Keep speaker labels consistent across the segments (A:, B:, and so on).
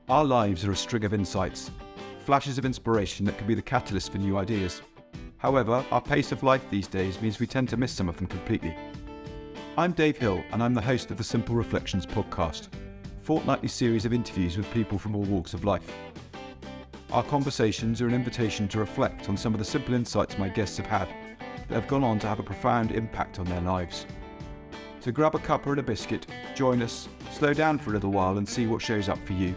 A: Our lives are a string of insights, flashes of inspiration that can be the catalyst for new ideas. However, our pace of life these days means we tend to miss some of them completely. I'm Dave Hill, and I'm the host of the Simple Reflections podcast, a fortnightly series of interviews with people from all walks of life. Our conversations are an invitation to reflect on some of the simple insights my guests have had that have gone on to have a profound impact on their lives. So grab a cuppa and a biscuit, join us, slow down for a little while and see what shows up for you.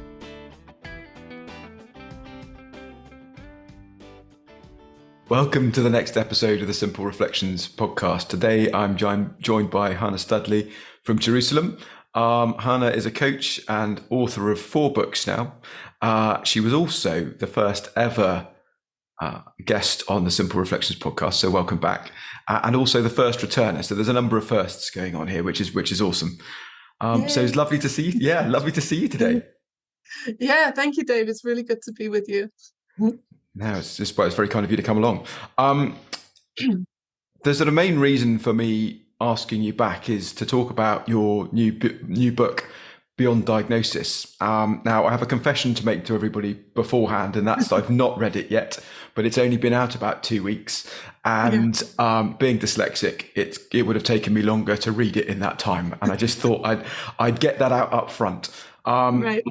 A: Welcome to the next episode of the Simple Reflections podcast. Today I'm joined by Chana Studley from Jerusalem. Chana is a coach and author of 4 books now. She was also the first ever guest on the Simple Reflections podcast, so welcome back. And also the first returner. So there's a number of firsts going on here, which is awesome. So it's lovely to see you. Yeah, lovely to see you today.
B: Yeah, thank you, Dave. It's really good to be with you.
A: No, it's very kind of you to come along. There's a main reason for me asking you back is to talk about your new book, Beyond Diagnosis. Now, I have a confession to make to everybody beforehand, and that's I've not read it yet, but it's only been out about 2 weeks. And being dyslexic, it would have taken me longer to read it in that time. And I just thought I'd get that out up front.
B: Right.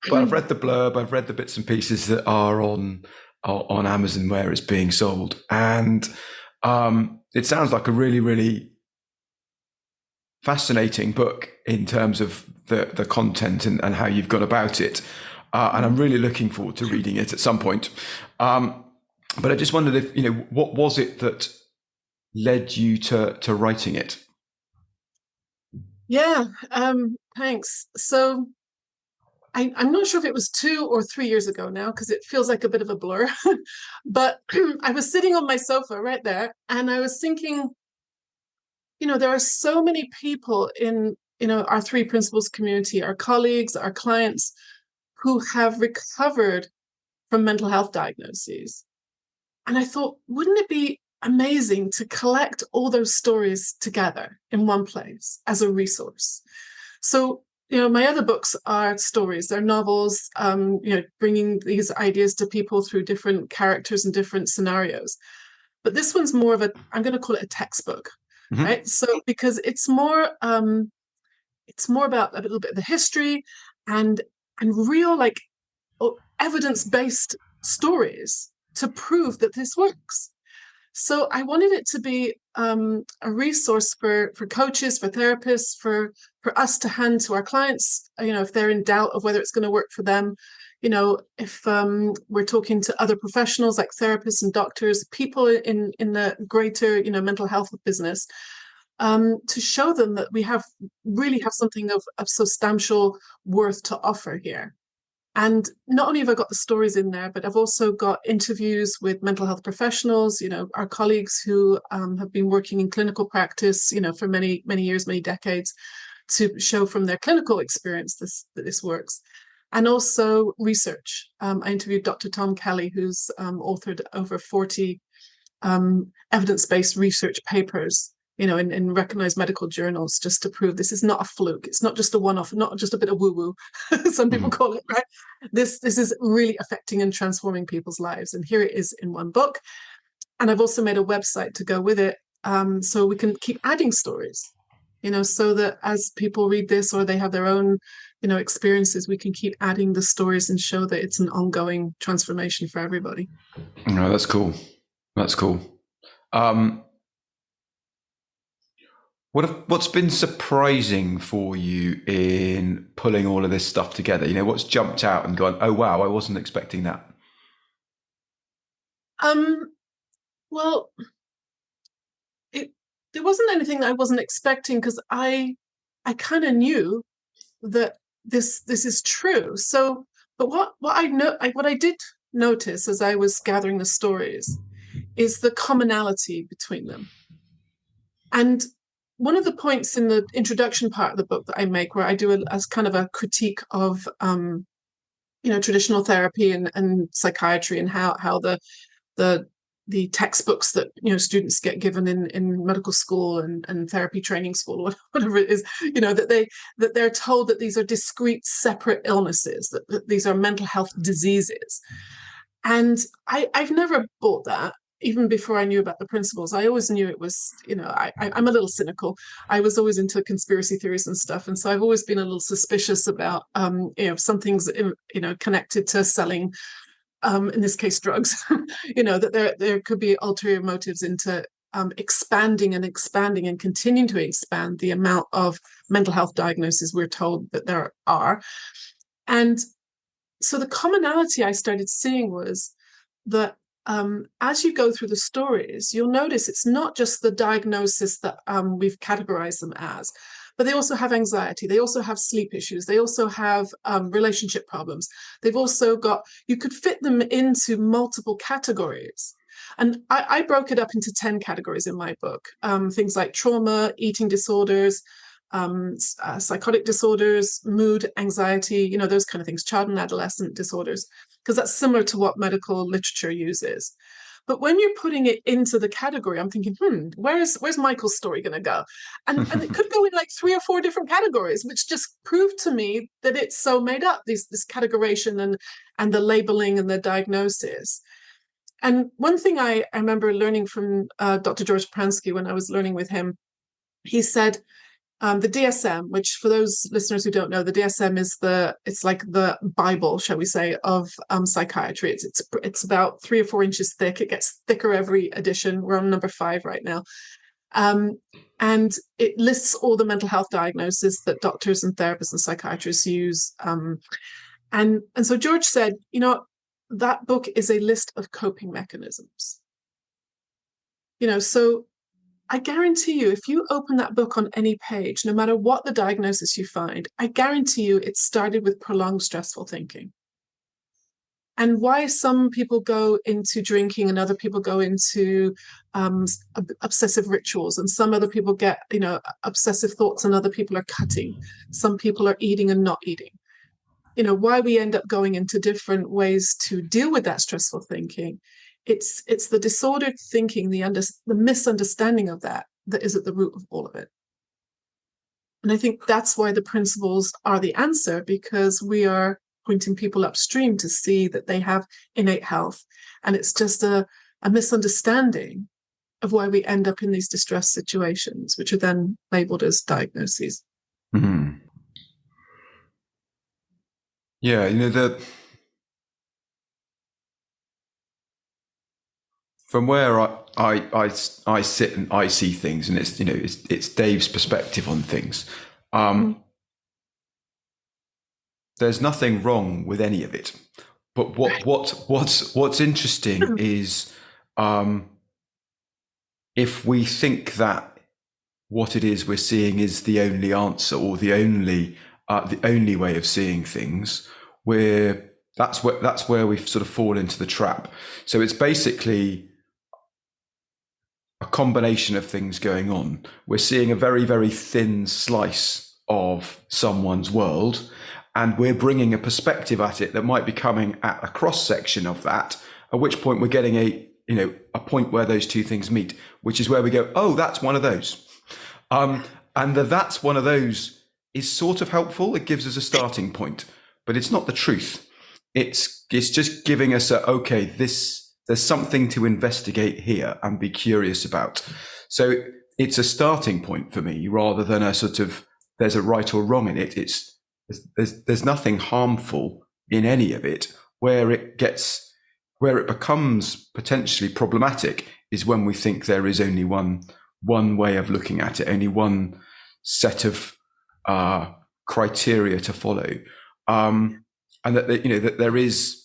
A: But I've read the blurb, I've read the bits and pieces that are on Amazon where it's being sold. And it sounds like a really, really fascinating book in terms of the content and how you've gone about it. And I'm really looking forward to reading it at some point. But I just wondered if, what was it that led you to writing it?
B: Yeah, thanks. So I'm not sure if it was 2 or 3 years ago now, because it feels like a bit of a blur. But I was sitting on my sofa right there, and I was thinking, there are so many people in, our 3 principles community, our colleagues, our clients, who have recovered from mental health diagnoses. And I thought, wouldn't it be amazing to collect all those stories together in one place as a resource? So, my other books are stories, they're novels, bringing these ideas to people through different characters and different scenarios. But this one's more of I'm going to call it a textbook, right? So, because it's more about a little bit of the history and real, evidence-based stories to prove that this works. So I wanted it to be a resource for coaches, for therapists, for us to hand to our clients, if they're in doubt of whether it's going to work for them, if we're talking to other professionals like therapists and doctors, people in the greater, mental health business, to show them that we really have something of substantial worth to offer here. And not only have I got the stories in there, but I've also got interviews with mental health professionals, our colleagues who have been working in clinical practice, for many, many years, many decades, to show from their clinical experience that this works. And also research. I interviewed Dr. Tom Kelly, who's authored over 40 evidence-based research papers, in recognized medical journals, just to prove this is not a fluke. It's not just a one-off, not just a bit of woo-woo, some people call it, right? This is really affecting and transforming people's lives. And here it is in one book. And I've also made a website to go with it, so we can keep adding stories, so that as people read this or they have their own, experiences, we can keep adding the stories and show that it's an ongoing transformation for everybody.
A: No, that's cool. That's cool. What's been surprising for you in pulling all of this stuff together? What's jumped out and gone, oh, wow, I wasn't expecting that?
B: Well, there wasn't anything that I wasn't expecting, because I kind of knew that this is true. So, but what I did notice as I was gathering the stories is the commonality between them. And one of the points in the introduction part of the book that I make, where I do as kind of a critique of, traditional therapy and psychiatry, and how the the textbooks that students get given in medical school and therapy training school, or whatever it is, that they're told that these are discrete, separate illnesses, that these are mental health diseases. And I've never bought that. Even before I knew about the principles, I always knew it was, I'm a little cynical. I was always into conspiracy theories and stuff. And so I've always been a little suspicious about, some things, connected to selling, in this case, drugs, that there could be ulterior motives into expanding and continuing to expand the amount of mental health diagnoses we're told that there are. And so the commonality I started seeing was that as you go through the stories, you'll notice it's not just the diagnosis that we've categorized them as, but they also have anxiety. They also have sleep issues. They also have relationship problems. They've also got, you could fit them into multiple categories. And I broke it up into 10 categories in my book. Things like trauma, eating disorders, psychotic disorders, mood, anxiety, those kind of things, child and adolescent disorders, because that's similar to what medical literature uses. But when you're putting it into the category, I'm thinking, where's Michael's story going to go? And it could go in like 3 or 4 different categories, which just proved to me that it's so made up, this categorization and the labeling and the diagnosis. And one thing I remember learning from Dr. George Pransky when I was learning with him, he said, the DSM, which for those listeners who don't know, the DSM is it's like the Bible, shall we say, of psychiatry. It's about 3 or 4 inches thick. It gets thicker every edition. We're on number 5 right now. And it lists all the mental health diagnoses that doctors and therapists and psychiatrists use. And so George said, that book is a list of coping mechanisms. So I guarantee you, if you open that book on any page, no matter what the diagnosis you find, I guarantee you it started with prolonged stressful thinking. And why some people go into drinking and other people go into obsessive rituals, and some other people get, obsessive thoughts, and other people are cutting. Some people are eating and not eating. Why we end up going into different ways to deal with that stressful thinking. It's the disordered thinking, the misunderstanding of that is at the root of all of it. And I think that's why the principles are the answer, because we are pointing people upstream to see that they have innate health. And it's just a misunderstanding of why we end up in these distress situations, which are then labeled as diagnoses.
A: Mm-hmm. Yeah, from where I sit and I see things, and it's Dave's perspective on things. There's nothing wrong with any of it, but what's interesting is if we think that what it is we're seeing is the only answer or the only way of seeing things, that's where we sort of fall into the trap. So it's basically a combination of things going on. We're seeing a very, very thin slice of someone's world, and we're bringing a perspective at it that might be coming at a cross section of that, at which point we're getting a point where those two things meet, which is where we go, oh, that's one of those. And that's one of those is sort of helpful. It gives us a starting point, but it's not the truth. It's just giving us there's something to investigate here and be curious about. So it's a starting point for me rather than a sort of, there's a right or wrong in it. There's nothing harmful in any of it. Where it becomes potentially problematic is when we think there is only one way of looking at it, only one set of criteria to follow, and that there is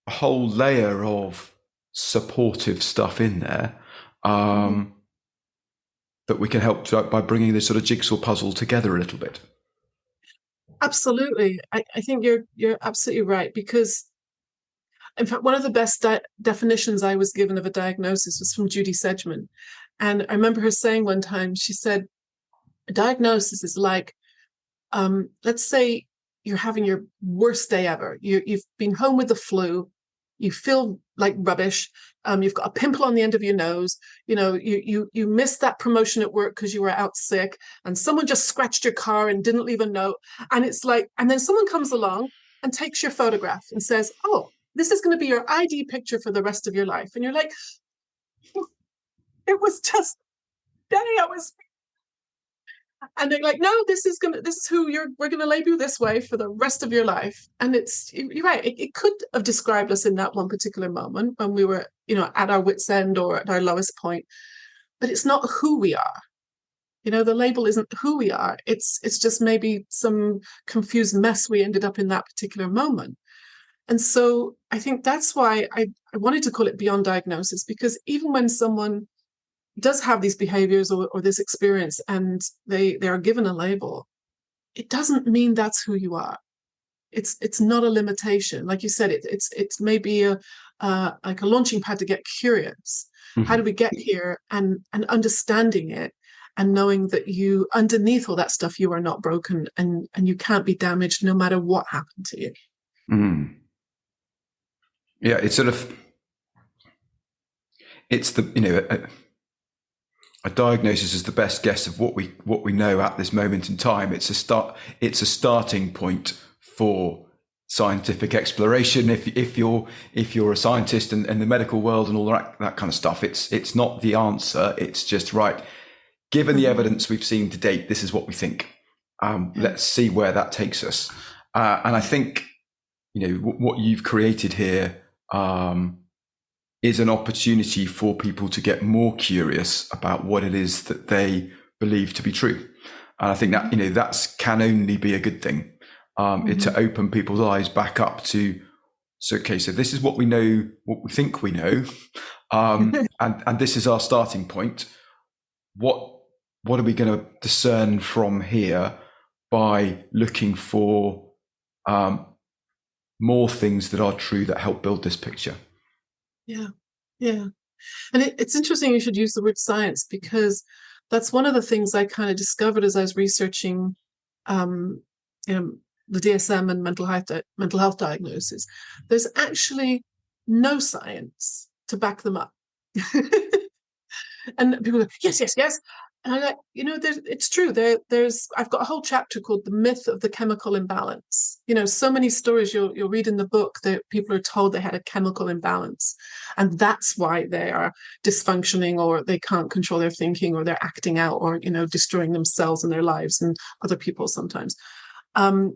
A: a whole layer of supportive stuff in there that we can help by bringing this sort of jigsaw puzzle together a little bit.
B: Absolutely. I think you're absolutely right, because in fact, one of the best definitions I was given of a diagnosis was from Judy Sedgman. And I remember her saying one time, she said, a diagnosis is like, let's say you're having your worst day ever. You've been home with the flu, you feel like rubbish, you've got a pimple on the end of your nose, you missed that promotion at work because you were out sick, and someone just scratched your car and didn't leave a note. And it's like, and then someone comes along and takes your photograph and says, oh, this is going to be your ID picture for the rest of your life. And you're like, it was just day I was. And they're like, no, this is who we're gonna label you this way for the rest of your life. And you're right, it could have described us in that one particular moment when we were, at our wit's end or at our lowest point, but it's not who we are. The label isn't who we are. It's just maybe some confused mess we ended up in that particular moment. And so I think that's why I wanted to call it beyond diagnosis, because even when someone does have these behaviors or this experience and they are given a label, it doesn't mean that's who you are. It's not a limitation. Like you said, it's maybe like a launching pad to get curious. Mm-hmm. How do we get here? And understanding it and knowing that you, underneath all that stuff, you are not broken and you can't be damaged no matter what happened to you.
A: Mm. Yeah, it's a diagnosis is the best guess of what we know at this moment in time. It's a starting point for scientific exploration. If you're a scientist and the medical world and all that kind of stuff, it's not the answer. It's just, right, given the evidence we've seen to date, this is what we think. Let's see where that takes us. And I think what you've created here is an opportunity for people to get more curious about what it is that they believe to be true. And I think that, that can only be a good thing, to open people's eyes back up to, so this is what we know, what we think we know. And this is our starting point. What are we going to discern from here by looking for more things that are true that help build this picture? Yeah. And
B: it's interesting you should use the word science, because that's one of the things I kind of discovered as I was researching the DSM and mental health diagnosis. There's actually no science to back them up. And people go, yes. And I'm like, it's true. I've got a whole chapter called The Myth of the Chemical Imbalance. So many stories you'll read in the book that people are told they had a chemical imbalance, and that's why they are dysfunctioning, or they can't control their thinking, or they're acting out, or, destroying themselves and their lives and other people sometimes,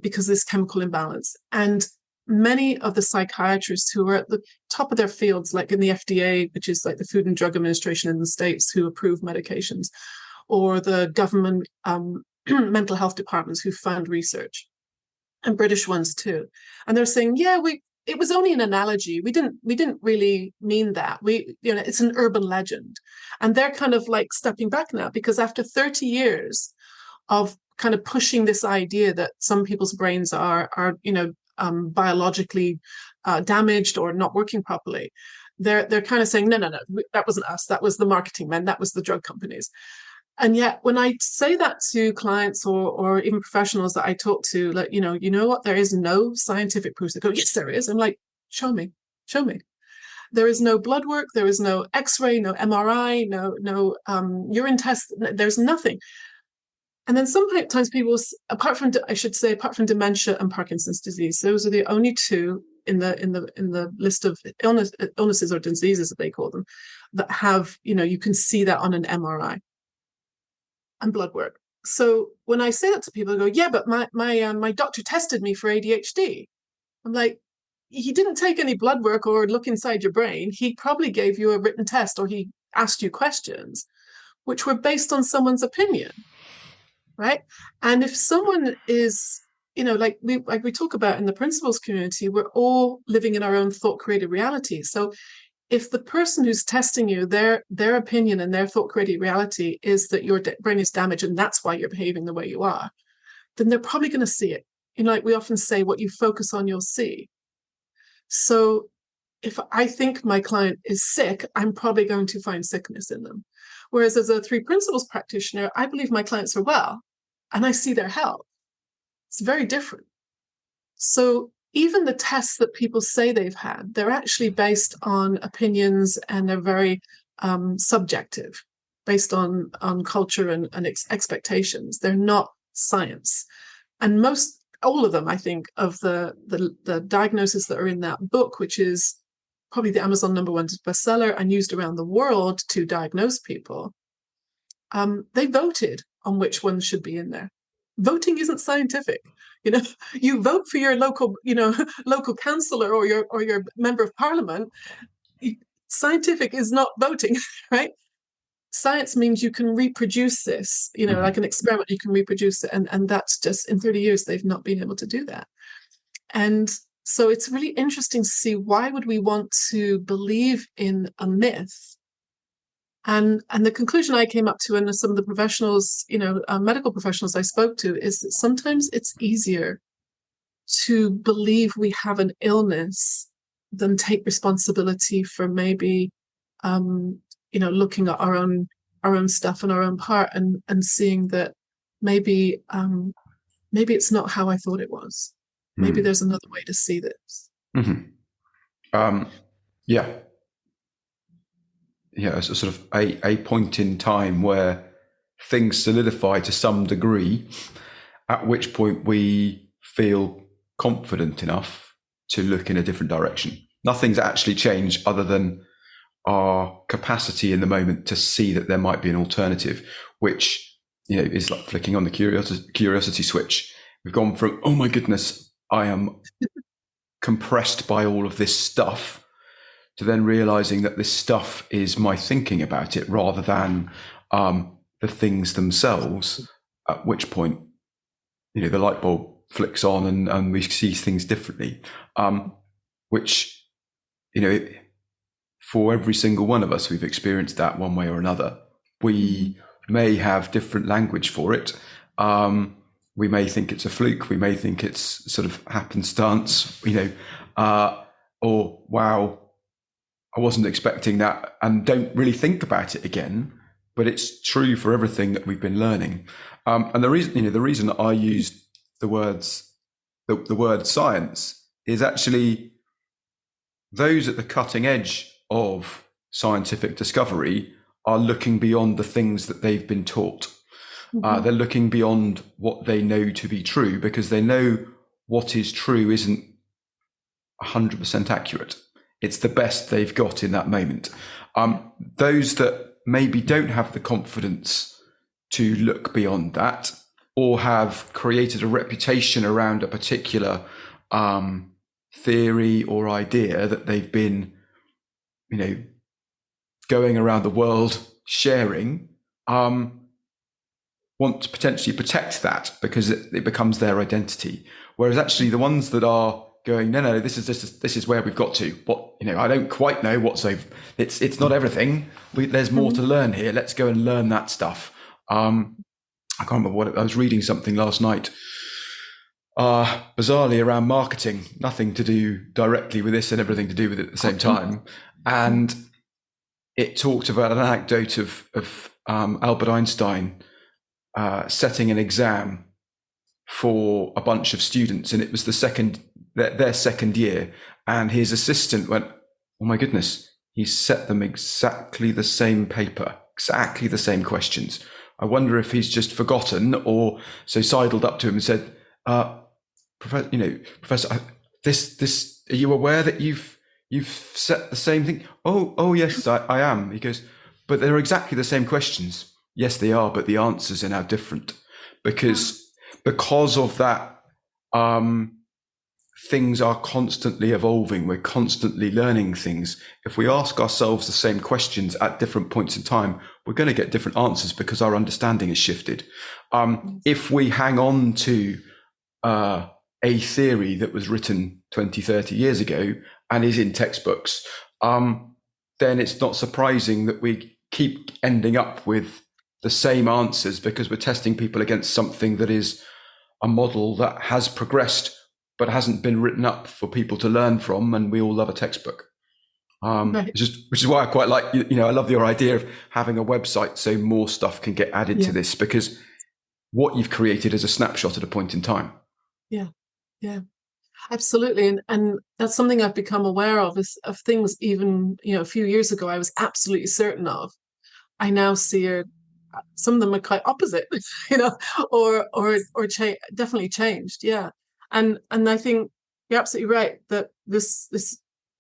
B: because of this chemical imbalance. And many of the psychiatrists who are at the top of their fields, like in the FDA, which is like the Food and Drug Administration in the States, who approve medications, or the government mental health departments who fund research, and British ones too. And they're saying, it was only an analogy. We didn't really mean that. It's an urban legend. And they're kind of like stepping back now, because after 30 years of kind of pushing this idea that some people's brains are biologically damaged or not working properly, they're kind of saying, no, that wasn't us. That was the marketing men. That was the drug companies. And yet, when I say that to clients or even professionals that I talk to, like, you know what, there is no scientific proof. They go, yes, there is. I'm like, show me. There is no blood work. There is no X-ray, no MRI, no urine test. There's nothing. And then sometimes people, apart from dementia and Parkinson's disease, those are the only two in the list of illnesses or diseases that they call them, that have, you can see that on an MRI and blood work. So when I say that to people, they go, yeah, but my doctor tested me for ADHD. I'm like, he didn't take any blood work or look inside your brain. He probably gave you a written test, or he asked you questions which were based on someone's opinion, right? And if someone is, like we talk about in the principles community, we're all living in our own thought-created reality. So if the person who's testing you, their opinion and their thought-created reality is that your brain is damaged and that's why you're behaving the way you are, then they're probably going to see it. Like we often say, what you focus on, you'll see. So if I think my client is sick, I'm probably going to find sickness in them. Whereas as a 3 principles practitioner, I believe my clients are well and I see their health. It's very different. So even the tests that people say they've had, they're actually based on opinions, and they're very subjective, based on culture and expectations. They're not science. And all of them, I think, of the diagnoses that are in that book, which is probably the Amazon #1 bestseller and used around the world to diagnose people, they voted on which ones should be in there. Voting isn't scientific. You vote for your local, local councillor or your member of parliament. Scientific is not voting, right? Science means you can reproduce this, like an experiment, you can reproduce it. And that's just, in 30 years, they've not been able to do that. And so it's really interesting to see, why would we want to believe in a myth? And the conclusion I came up to, and some of the professionals, medical professionals I spoke to, is that sometimes it's easier to believe we have an illness than take responsibility for maybe, looking at our own stuff and our own part, and seeing that maybe it's not how I thought it was. Maybe there's another way to see this.
A: Yeah. It's a sort of a point in time where things solidify to some degree, at which point we feel confident enough to look in a different direction. Nothing's actually changed other than our capacity in the moment to see that there might be an alternative, which is like flicking on the curiosity switch. We've gone from, oh my goodness, I am compressed by all of this stuff, to then realizing that this stuff is my thinking about it rather than the things themselves, at which point, the light bulb flicks on and we see things differently, which, for every single one of us, we've experienced that one way or another. We may have different language for it. We may think it's a fluke. We may think it's sort of happenstance, or wow, I wasn't expecting that, and don't really think about it again. But it's true for everything that we've been learning. And the reason that I used the word science is actually those at the cutting edge of scientific discovery are looking beyond the things that they've been taught. They're looking beyond what they know to be true, because they know what is true isn't 100% accurate. It's the best they've got in that moment. Those that maybe don't have the confidence to look beyond that, or have created a reputation around a particular theory or idea that they've been, going around the world sharing, want to potentially protect that because it becomes their identity. Whereas actually the ones that are going, no, this is where we've got to. What, I don't quite know what's over. It's not everything. There's more to learn here. Let's go and learn that stuff. I can't remember what I was reading something last night, bizarrely around marketing, nothing to do directly with this and everything to do with it at the same time. And it talked about an anecdote of Albert Einstein setting an exam for a bunch of students, and it was their second year, and his assistant went, oh my goodness, he set them exactly the same paper, exactly the same questions. I wonder if he's just forgotten, or so sidled up to him and said, Professor, this, are you aware that you've set the same thing? Oh yes, I am. He goes, but they're exactly the same questions. Yes, they are, but the answers are now different because of that. Things are constantly evolving. We're constantly learning things. If we ask ourselves the same questions at different points in time, we're going to get different answers because our understanding has shifted. If we hang on to a theory that was written 20, 30 years ago and is in textbooks, then it's not surprising that we keep ending up with the same answers because we're testing people against something that is a model that has progressed but hasn't been written up for people to learn from, and we all love a textbook. Right. Which is why I quite like, I love your idea of having a website so more stuff can get added to this, because what you've created is a snapshot at a point in time.
B: Yeah. Absolutely. And that's something I've become aware of, is of things even, a few years ago I was absolutely certain of. I now see are some of them are quite opposite, you know, definitely changed. Yeah. And I think you're absolutely right that this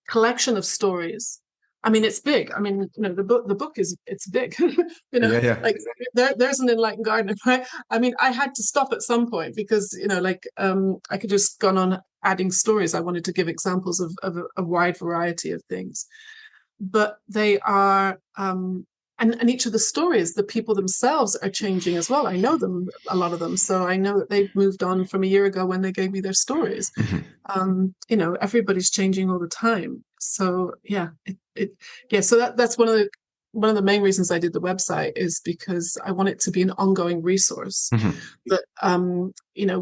B: collection of stories, I mean, it's big. I mean, the book is it's big.
A: Yeah, yeah.
B: Like there's an enlightened gardener, right? I mean, I had to stop at some point because, like I could just gone on adding stories. I wanted to give examples of a wide variety of things, but they are and each of the stories, the people themselves are changing as well. I know them, a lot of them, so I know that they've moved on from a year ago when they gave me their stories. Everybody's changing all the time. So yeah, so that's one of the main reasons I did the website, is because I want it to be an ongoing resource that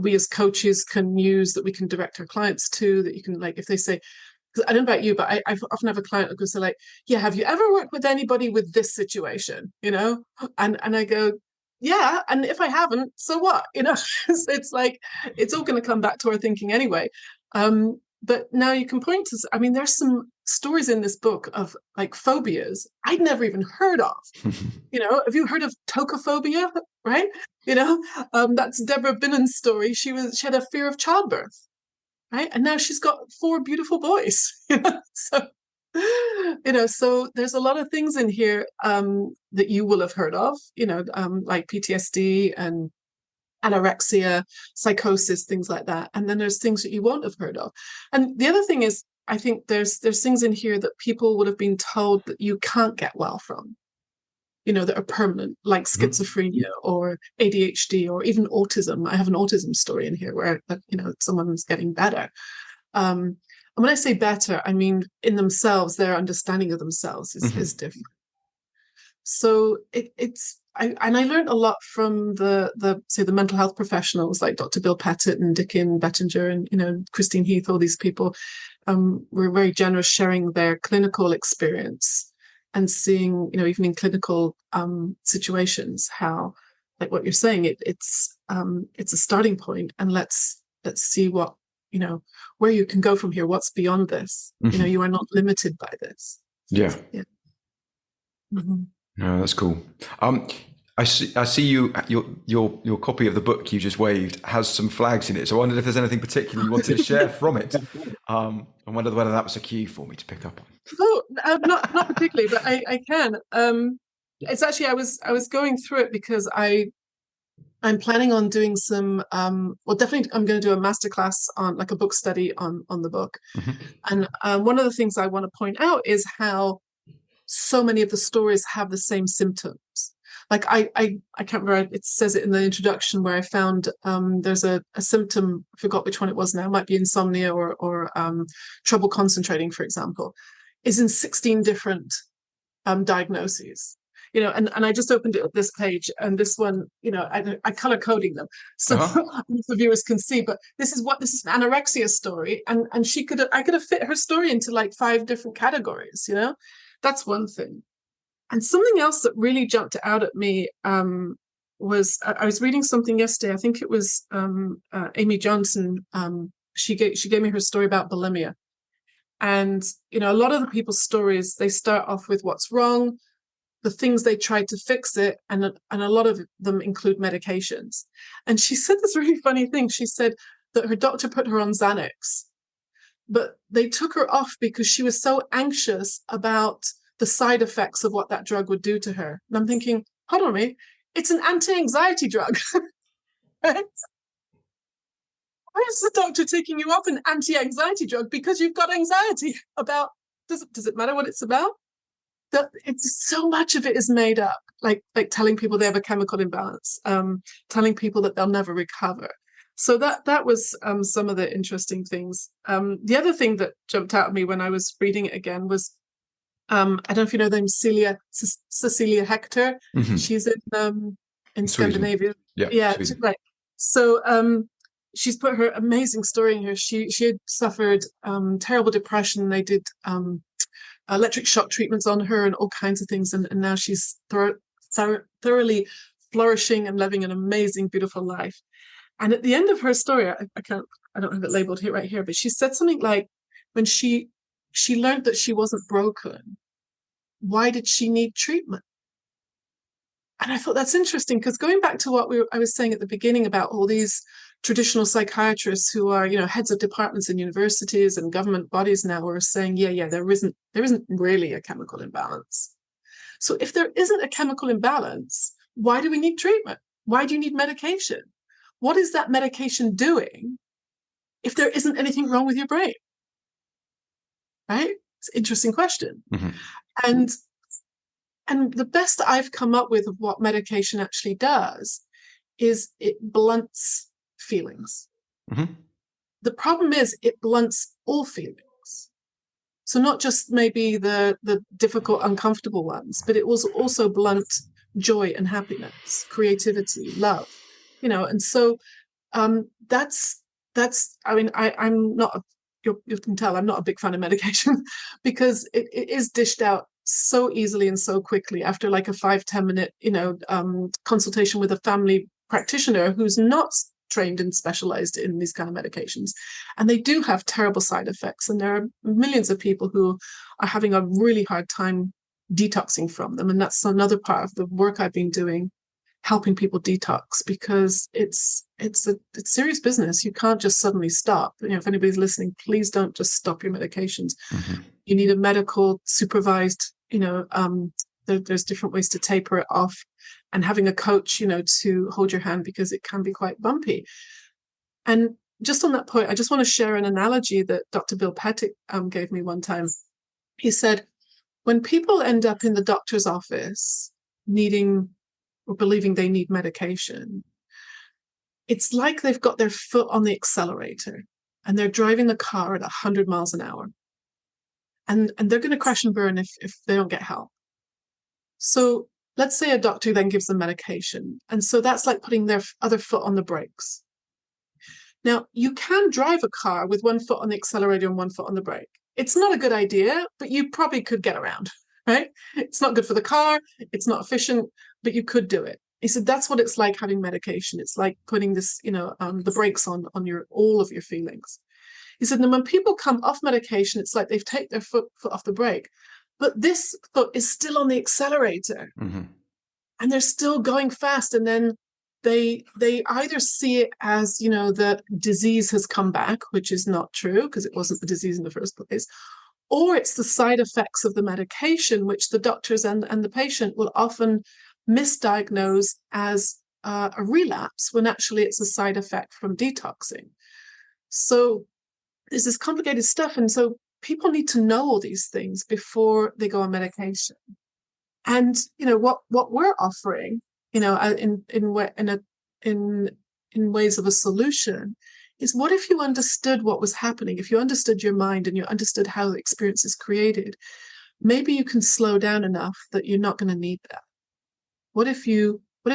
B: we as coaches can use, that we can direct our clients to, that you can, like, if they say, I don't know about you, but I often have a client who goes, like, yeah, have you ever worked with anybody with this situation? And I go, yeah, and if I haven't, so what? It's like it's all going to come back to our thinking anyway. But now you can point to, I mean, there's some stories in this book of like phobias I'd never even heard of. Have you heard of tocophobia? Right? That's Deborah Binnen's story. She had a fear of childbirth, right? And now she's got 4 beautiful boys. So there's a lot of things in here that you will have heard of, like PTSD and anorexia, psychosis, things like that. And then there's things that you won't have heard of. And the other thing is, I think there's things in here that people would have been told that you can't get well from, that are permanent, like schizophrenia or ADHD or even autism. I have an autism story in here where, someone's getting better. And when I say better, I mean in themselves, their understanding of themselves is different. So I learned a lot from the mental health professionals like Dr. Bill Pettit and Dickin Bettinger and Christine Heath. All these people were very generous, sharing their clinical experience and seeing, even in clinical situations, how, like what you're saying, it's a starting point, and let's see what, where you can go from here. What's beyond this? You are not limited by this.
A: Yeah.
B: Yeah.
A: No, that's cool. I see your copy of the book you just waved has some flags in it. So I wondered if there's anything particular you wanted to share from it. I wondered whether that was a cue for me to pick up on.
B: Oh, not particularly, but I can. It's actually, I was going through it because I'm planning on doing some. Definitely, I'm going to do a masterclass on, like, a book study on the book. And one of the things I want to point out is how so many of the stories have the same symptoms. Like I can't remember, it says it in the introduction, where I found there's a symptom, I forgot which one it was now, it might be insomnia or trouble concentrating, for example, is in 16 different diagnoses. And I just opened it at this page, and this one, I color coding them so the viewers can see. But this is an anorexia story, and I could have fit her story into like 5 different categories. That's one thing. And something else that really jumped out at me was I was reading something yesterday. I think it was Amy Johnson. She gave me her story about bulimia, and a lot of the people's stories, they start off with what's wrong, the things they tried to fix it, and a lot of them include medications. And she said this really funny thing. She said that her doctor put her on Xanax, but they took her off because she was so anxious about the side effects of what that drug would do to her. And I'm thinking, hold on a minute, it's an anti-anxiety drug. Right? Why is the doctor taking you off an anti-anxiety drug? Because you've got anxiety about, does it matter what it's about? That it's so much of it is made up, like telling people they have a chemical imbalance, telling people that they'll never recover. So that was some of the interesting things. The other thing that jumped out at me when I was reading it again was, I don't know if you know the name, Cecilia Hector. She's in Scandinavia. Yeah, right. So she's put her amazing story in here. She had suffered terrible depression. They did electric shock treatments on her and all kinds of things, and now she's thoroughly flourishing and living an amazing, beautiful life. And at the end of her story, I can't I don't have it labeled here right here, but she said something like, when she learned that she wasn't broken, why did she need treatment? And I thought that's interesting, because going back to what I was saying at the beginning about all these traditional psychiatrists who are, heads of departments in universities and government bodies now, are saying, yeah, there isn't really a chemical imbalance. So if there isn't a chemical imbalance, why do we need treatment? Why do you need medication? What is that medication doing if there isn't anything wrong with your brain? Right? It's an interesting question.
A: Mm-hmm.
B: And the best I've come up with of what medication actually does is it blunts feelings.
A: Mm-hmm.
B: The problem is it blunts all feelings. So not just maybe the difficult, uncomfortable ones, but it will also blunt joy and happiness, creativity, love, and so that's I mean, I'm not you can tell I'm not a big fan of medication because it is dished out so easily and so quickly after like a 5-10 minute consultation with a family practitioner who's not trained and specialized in these kind of medications. And they do have terrible side effects. And there are millions of people who are having a really hard time detoxing from them. And that's another part of the work I've been doing, helping people detox, because it's serious business. You can't just suddenly stop. If anybody's listening, please don't just stop your medications.
A: Mm-hmm.
B: You need a medical supervised, there's different ways to taper it off, and having a coach, to hold your hand, because it can be quite bumpy. And just on that point, I just want to share an analogy that Dr. Bill Pettit gave me one time. He said, when people end up in the doctor's office needing or believing they need medication, it's like they've got their foot on the accelerator and they're driving the car at 100 miles an hour. And they're going to crash and burn if they don't get help. So let's say a doctor then gives them medication. And so that's like putting their other foot on the brakes. Now, you can drive a car with one foot on the accelerator and one foot on the brake. It's not a good idea, but you probably could get around, right? It's not good for the car. It's not efficient, but you could do it. He said, that's what it's like having medication. It's like putting this, the brakes on all of your feelings. He said, and when people come off medication, it's like they've taken their foot off the brake, but this foot is still on the accelerator.
A: Mm-hmm.
B: And they're still going fast. And then they either see it as, the disease has come back, which is not true because it wasn't the disease in the first place, or it's the side effects of the medication, which the doctors and the patient will often misdiagnose as a relapse, when actually it's a side effect from detoxing. So there's this complicated stuff. And so people need to know all these things before they go on medication. And, what we're offering, in ways of a solution, is what if you understood what was happening? If you understood your mind and you understood how the experience is created, maybe you can slow down enough that you're not going to need that. What if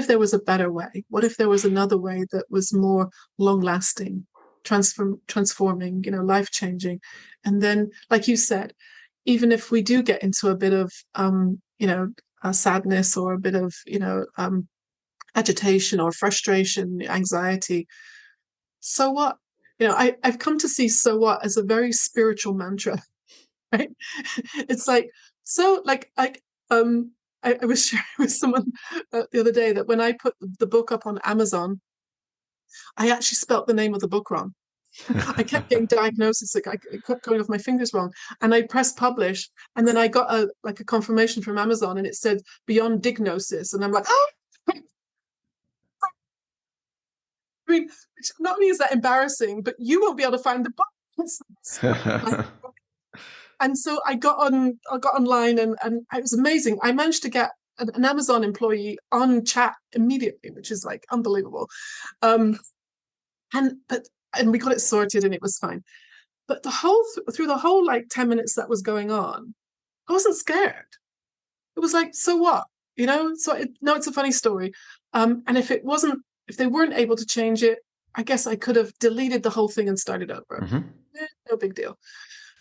B: there was a better way? What if there was another way that was more long-lasting, transforming, life-changing? And then, like you said, even if we do get into a bit of, sadness or a bit of, agitation or frustration, anxiety, so what? I've come to see "so what" as a very spiritual mantra, right? It's like, I was sharing with someone the other day that when I put the book up on Amazon, I actually spelt the name of the book wrong. I kept getting diagnoses, like I kept going off my fingers wrong, and I pressed publish, and then I got a confirmation from Amazon, and it said "beyond diagnosis," and I'm like, oh. I mean, not only is that embarrassing, but you won't be able to find the book. And so I got online, and it was amazing. I managed to get an Amazon employee on chat immediately, which is like unbelievable. And we got it sorted, and it was fine. But through the whole 10 minutes that was going on, I wasn't scared. It was like, so what? So it's a funny story. And if they weren't able to change it, I guess I could have deleted the whole thing and started over.
A: Mm-hmm.
B: No big deal.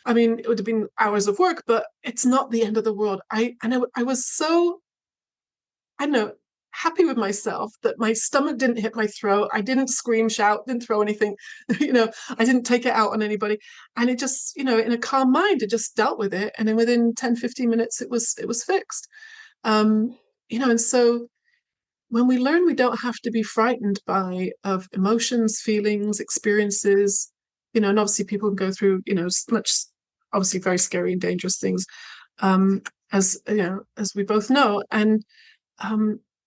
B: I mean, it would have been hours of work, but it's not the end of the world. I was so, I don't know, happy with myself that my stomach didn't hit my throat. I didn't scream, shout, didn't throw anything, I didn't take it out on anybody. And it just, in a calm mind, it just dealt with it. And then within 10, 15 minutes, it was fixed. And so when we learn we don't have to be frightened of emotions, feelings, experiences, and obviously people can go through, much obviously very scary and dangerous things, as we both know. And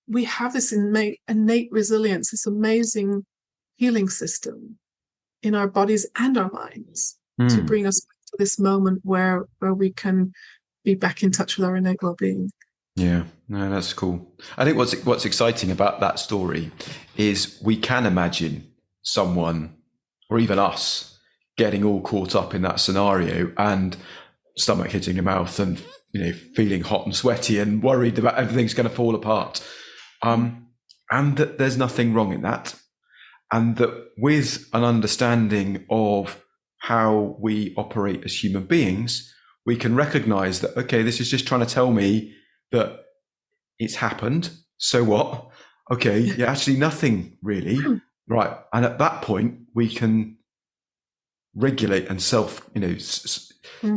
B: we have this innate resilience, this amazing healing system in our bodies and our minds to bring us back to this moment where we can be back in touch with our innate well-being.
A: Yeah, no, that's cool. I think what's exciting about that story is we can imagine someone, or even us, getting all caught up in that scenario and stomach hitting your mouth and feeling hot and sweaty and worried about everything's going to fall apart, and that there's nothing wrong in that, and that with an understanding of how we operate as human beings, we can recognize that, okay, this is just trying to tell me that it's happened. So what? Okay, yeah, actually nothing really. Right. And at that point, we can regulate and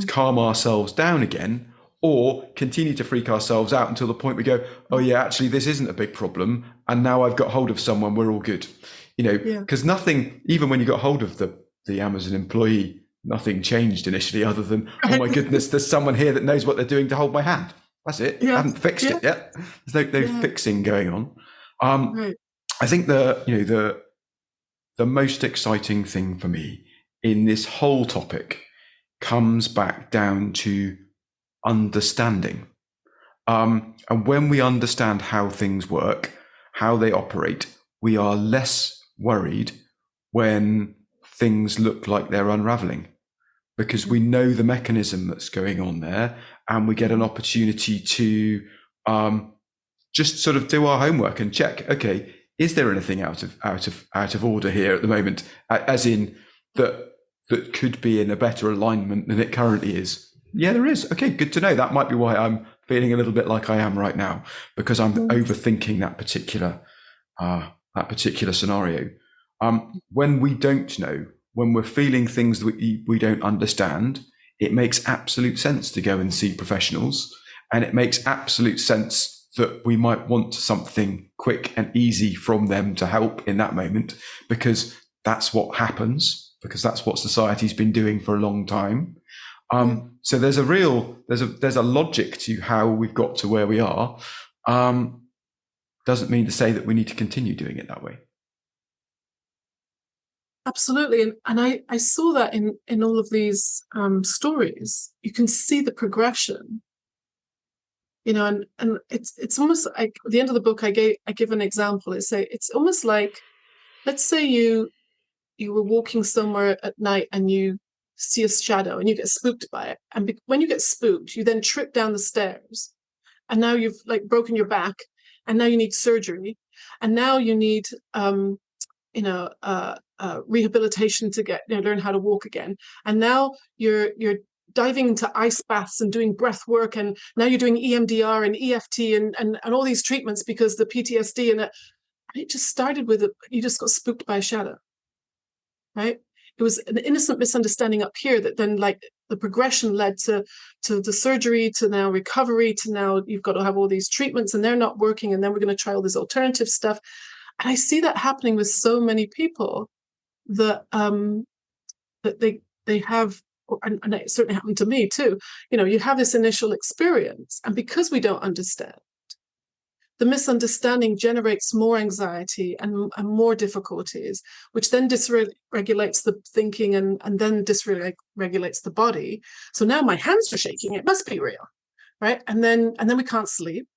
A: calm ourselves down again, or continue to freak ourselves out until the point we go, oh yeah, actually this isn't a big problem. And now I've got hold of someone, we're all good. Because nothing, even when you got hold of the Amazon employee, nothing changed initially other than, oh my goodness, there's someone here that knows what they're doing to hold my hand. That's it. I haven't fixed it yet. There's no fixing going on.
B: Right.
A: I think the most exciting thing for me in this whole topic comes back down to understanding. And when we understand how things work, how they operate, we are less worried when things look like they're unraveling, because we know the mechanism that's going on there, and we get an opportunity to just sort of do our homework and check, okay, is there anything out of order here at the moment, as in that could be in a better alignment than it currently is? Yeah, there is. Okay, good to know. That might be why I'm feeling a little bit like I am right now, because I'm overthinking that particular scenario. When we don't know, when we're feeling things that we don't understand, it makes absolute sense to go and see professionals, and it makes absolute sense that we might want something quick and easy from them to help in that moment, because that's what happens, because that's what society's been doing for a long time. So there's a logic to how we've got to where we are. Doesn't mean to say that we need to continue doing it that way.
B: Absolutely. And I saw that in all of these stories. You can see the progression, and it's almost like at the end of the book, I give an example. It's almost like, let's say you were walking somewhere at night and you see a shadow and you get spooked by it. And when you get spooked, you then trip down the stairs, and now you've broken your back, and now you need surgery, and now you need rehabilitation to get learn how to walk again, and now you're diving into ice baths and doing breath work, and now you're doing EMDR and EFT and all these treatments because the PTSD, and it just started with you just got spooked by a shadow, right? It was an innocent misunderstanding up here that then the progression led to the surgery, to now recovery, to now you've got to have all these treatments and they're not working, and then we're going to try all this alternative stuff. And I see that happening with so many people that they have, and it certainly happened to me too. You have this initial experience, and because we don't understand, the misunderstanding generates more anxiety and more difficulties, which then dysregulates the thinking and then dysregulates the body. So now my hands are shaking. It must be real, right? And then we can't sleep.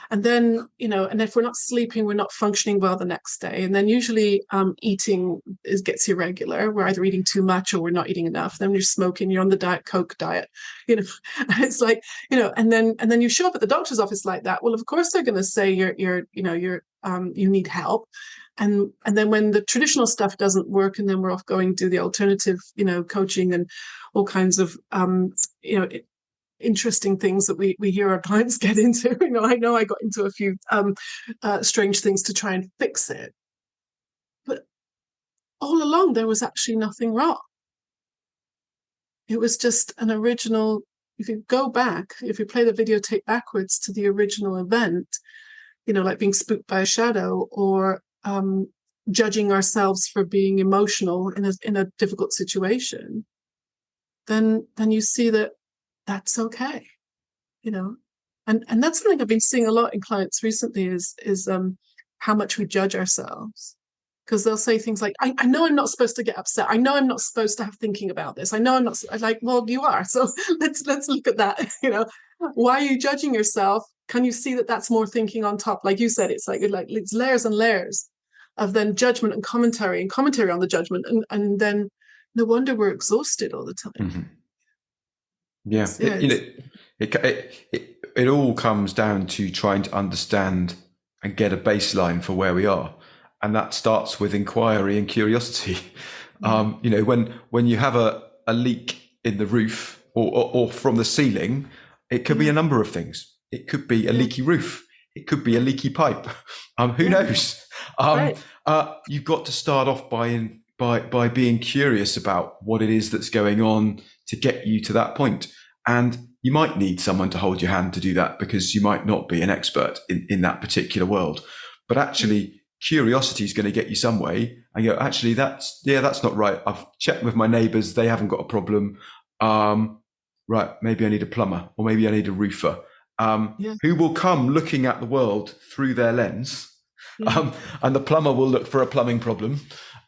B: And then, and if we're not sleeping, we're not functioning well the next day. And then usually eating gets irregular. We're either eating too much or we're not eating enough. Then you're smoking, you're on the Diet Coke diet, it's like, and then you show up at the doctor's office like that. Well, of course, they're going to say you need help. And then when the traditional stuff doesn't work, and then we're off going to the alternative, coaching and all kinds of, interesting things that we hear our clients get into. I know I got into a few strange things to try and fix it, but all along there was actually nothing wrong. It was just an original. If you go back, if you play the videotape backwards to the original event, like being spooked by a shadow, or judging ourselves for being emotional in a difficult situation, then you see that that's okay, and that's something I've been seeing a lot in clients recently is how much we judge ourselves. Because they'll say things like, I know I'm not supposed to get upset. I know I'm not supposed to have thinking about this. I know I'm not like, well, you are. So let's look at that. Why are you judging yourself? Can you see that that's more thinking on top? Like you said, it's like it's layers and layers of then judgment and commentary on the judgment. And then no wonder we're exhausted all the time.
A: Mm-hmm. Yeah. It all comes down to trying to understand and get a baseline for where we are. And that starts with inquiry and curiosity. When you have a leak in the roof or from the ceiling, it could be a number of things. It could be a leaky roof. It could be a leaky pipe. Who knows? Right. You've got to start off by being curious about what it is that's going on to get you to that point. And you might need someone to hold your hand to do that, because you might not be an expert in that particular world. But actually, curiosity is going to get you some way, and go, actually, that's not right. I've checked with my neighbours; they haven't got a problem. Right, maybe I need a plumber, or maybe I need a roofer, who will come looking at the world through their lens. And the plumber will look for a plumbing problem,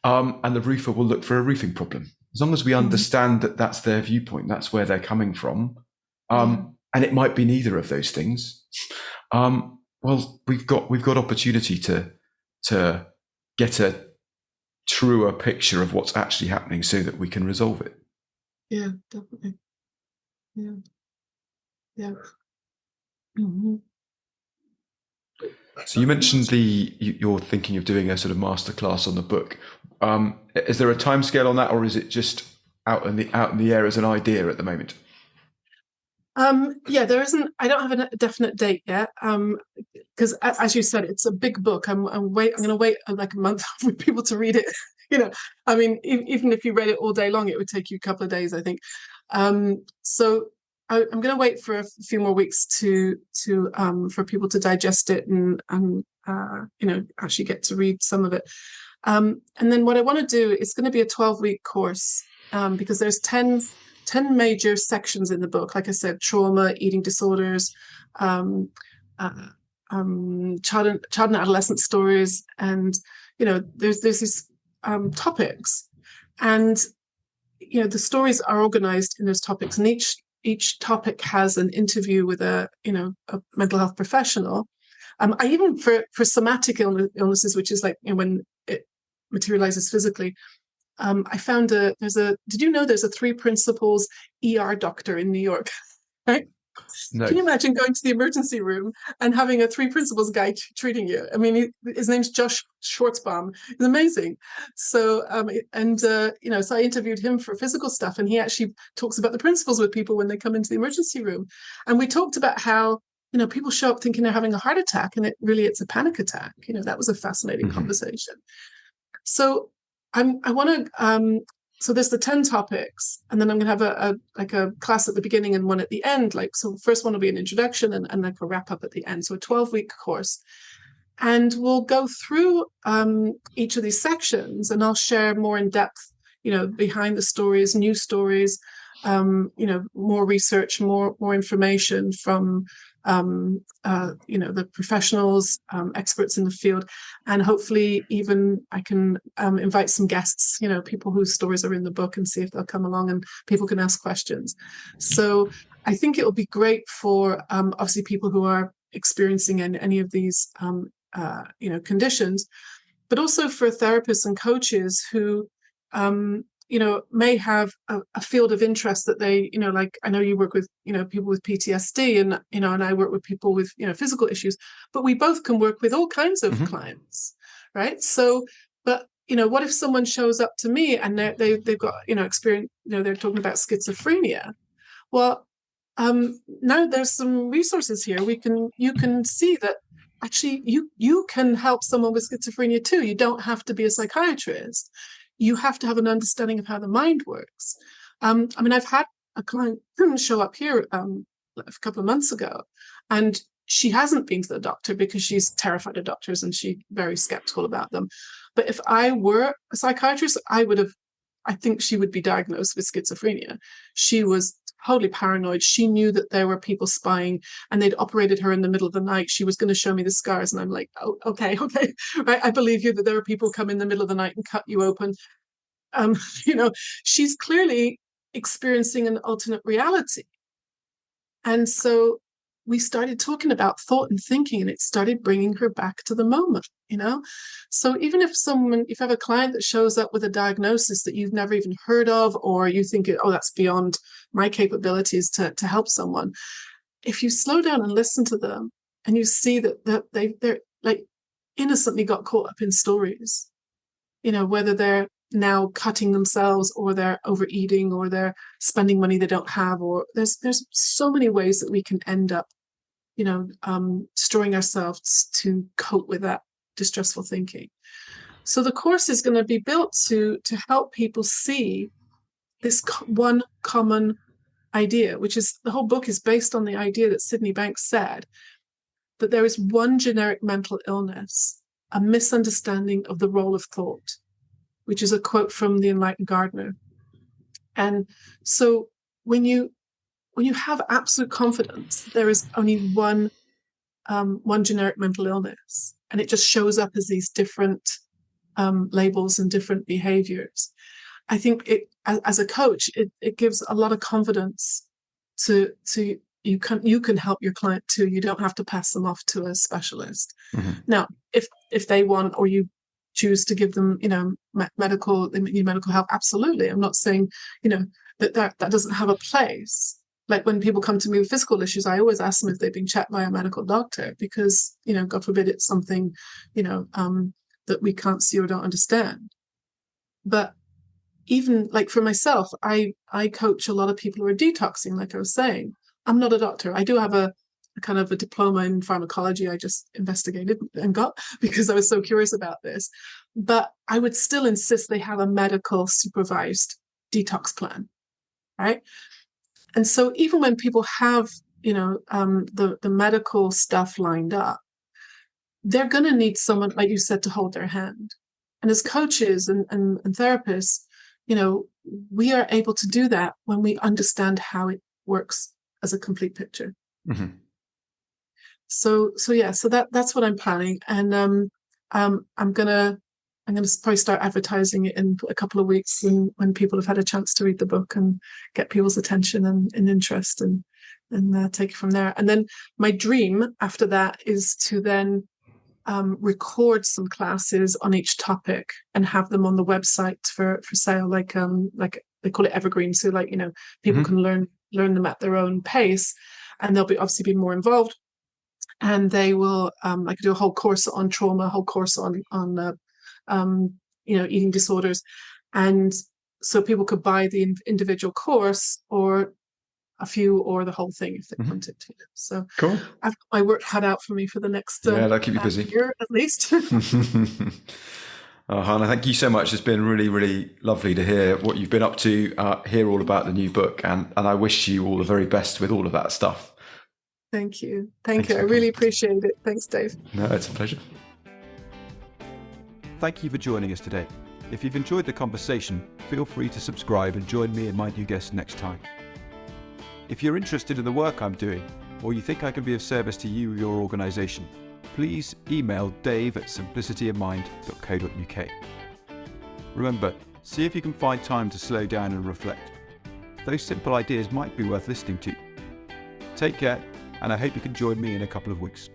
A: and the roofer will look for a roofing problem. As long as we understand that that's their viewpoint, that's where they're coming from, and it might be neither of those things. Well, we've got opportunity to get a truer picture of what's actually happening, so that we can resolve it.
B: Yeah, definitely. Yeah. Mm-hmm.
A: So you mentioned you're thinking of doing a sort of masterclass on the book. Is there a timescale on that, or is it just out in the air as an idea at the moment?
B: There isn't. I don't have a definite date yet. Because as you said, it's a big book. I'm going to wait like a month for people to read it. I mean, even if you read it all day long, it would take you a couple of days, I think. So I'm going to wait for a few more weeks to for people to digest it and actually get to read some of it. And then what I want to do is going to be a 12-week course, because there's 10 major sections in the book. Like I said, trauma, eating disorders, child and adolescent stories, and there's these topics, and the stories are organized in those topics, and each topic has an interview with a mental health professional. I even for somatic illnesses, which is like when it materializes physically. I found did you know there's a 3 Principles ER doctor in New York, right? No. Can you imagine going to the emergency room and having a 3 Principles guy treating you? I mean, his name's Josh Schwartzbaum. It's amazing. So, so I interviewed him for physical stuff, and he actually talks about the principles with people when they come into the emergency room. And we talked about how, people show up thinking they're having a heart attack, and it's a panic attack. That was a fascinating conversation. So I want to, so there's the 10 topics, and then I'm going to have a class at the beginning and one at the end. So first one will be an introduction and like a wrap up at the end. So a 12-week course. And we'll go through each of these sections, and I'll share more in depth, behind the stories, new stories, more research, more information from the professionals, experts in the field, and hopefully even I can invite some guests, people whose stories are in the book, and see if they'll come along and people can ask questions. So I think it will be great for obviously people who are experiencing any of these conditions, but also for therapists and coaches who may have a field of interest that they, like I know you work with, people with PTSD, and, and I work with people with, physical issues, but we both can work with all kinds of clients, right? So, but, what if someone shows up to me and they've got, experience, they're talking about schizophrenia? Well, now there's some resources here. You can see that actually you can help someone with schizophrenia too. You don't have to be a psychiatrist. You have to have an understanding of how the mind works. I mean, I've had a client show up here a couple of months ago, and she hasn't been to the doctor because she's terrified of doctors and she's very skeptical about them. But if I were a psychiatrist, I think she would be diagnosed with schizophrenia. She was totally paranoid. She knew that there were people spying and they'd operated her in the middle of the night. She was going to show me the scars. And I'm like, oh, okay. Right. I believe you that there are people come in the middle of the night and cut you open. She's clearly experiencing an alternate reality. And so we started talking about thought and thinking, and it started bringing her back to the moment, So even if you have a client that shows up with a diagnosis that you've never even heard of, or you think, oh, that's beyond my capabilities to help someone, if you slow down and listen to them and you see that they're like innocently got caught up in stories, whether they're now cutting themselves or they're overeating or they're spending money they don't have, or there's so many ways that we can end up storing ourselves to cope with that distressful thinking. So the course is going to be built to help people see this one common idea, which is the whole book is based on the idea that Sydney Banks said that there is one generic mental illness, a misunderstanding of the role of thought, which is a quote from the enlightened Gardner. And so when you have absolute confidence, there is only one generic mental illness, and it just shows up as these different labels and different behaviors. I think it, as a coach, it gives a lot of confidence to you can help your client too. You don't have to pass them off to a specialist. Mm-hmm. Now, if they want, or you choose to give them, they need medical help, absolutely. I'm not saying, that doesn't have a place. Like when people come to me with physical issues, I always ask them if they've been checked by a medical doctor, because, God forbid it's something, that we can't see or don't understand. But even like for myself, I coach a lot of people who are detoxing, like I was saying. I'm not a doctor. I do have a kind of a diploma in pharmacology I just investigated and got because I was so curious about this. But I would still insist they have a medical supervised detox plan, right? And so even when people have, the medical stuff lined up, they're going to need someone, like you said, to hold their hand. And as coaches and therapists, we are able to do that when we understand how it works as a complete picture. Mm-hmm. So that's what I'm planning. And I'm gonna probably start advertising it in a couple of weeks when people have had a chance to read the book and get people's attention and interest and take it from there. And then my dream after that is to then record some classes on each topic and have them on the website for sale, like they call it evergreen. So people mm-hmm. can learn them at their own pace, and they'll obviously be more involved. And they will, I could do a whole course on trauma, a whole course on eating disorders. And so people could buy the individual course or a few or the whole thing if they mm-hmm. wanted to. So
A: cool.
B: I've got my work cut out for me for the next
A: that'll keep you busy.
B: Year at least.
A: Chana, thank you so much. It's been really, really lovely to hear what you've been up to, hear all about the new book, and I wish you all the very best with all of that stuff.
B: Thank you. Thank you. I really appreciate it. Thanks, Dave.
A: No, it's a pleasure. Thank you for joining us today. If you've enjoyed the conversation, feel free to subscribe and join me and my new guest next time. If you're interested in the work I'm doing, or you think I can be of service to you or your organisation, please email dave@simplicityofmind.co.uk. Remember, see if you can find time to slow down and reflect. Those simple ideas might be worth listening to. Take care, and I hope you can join me in a couple of weeks.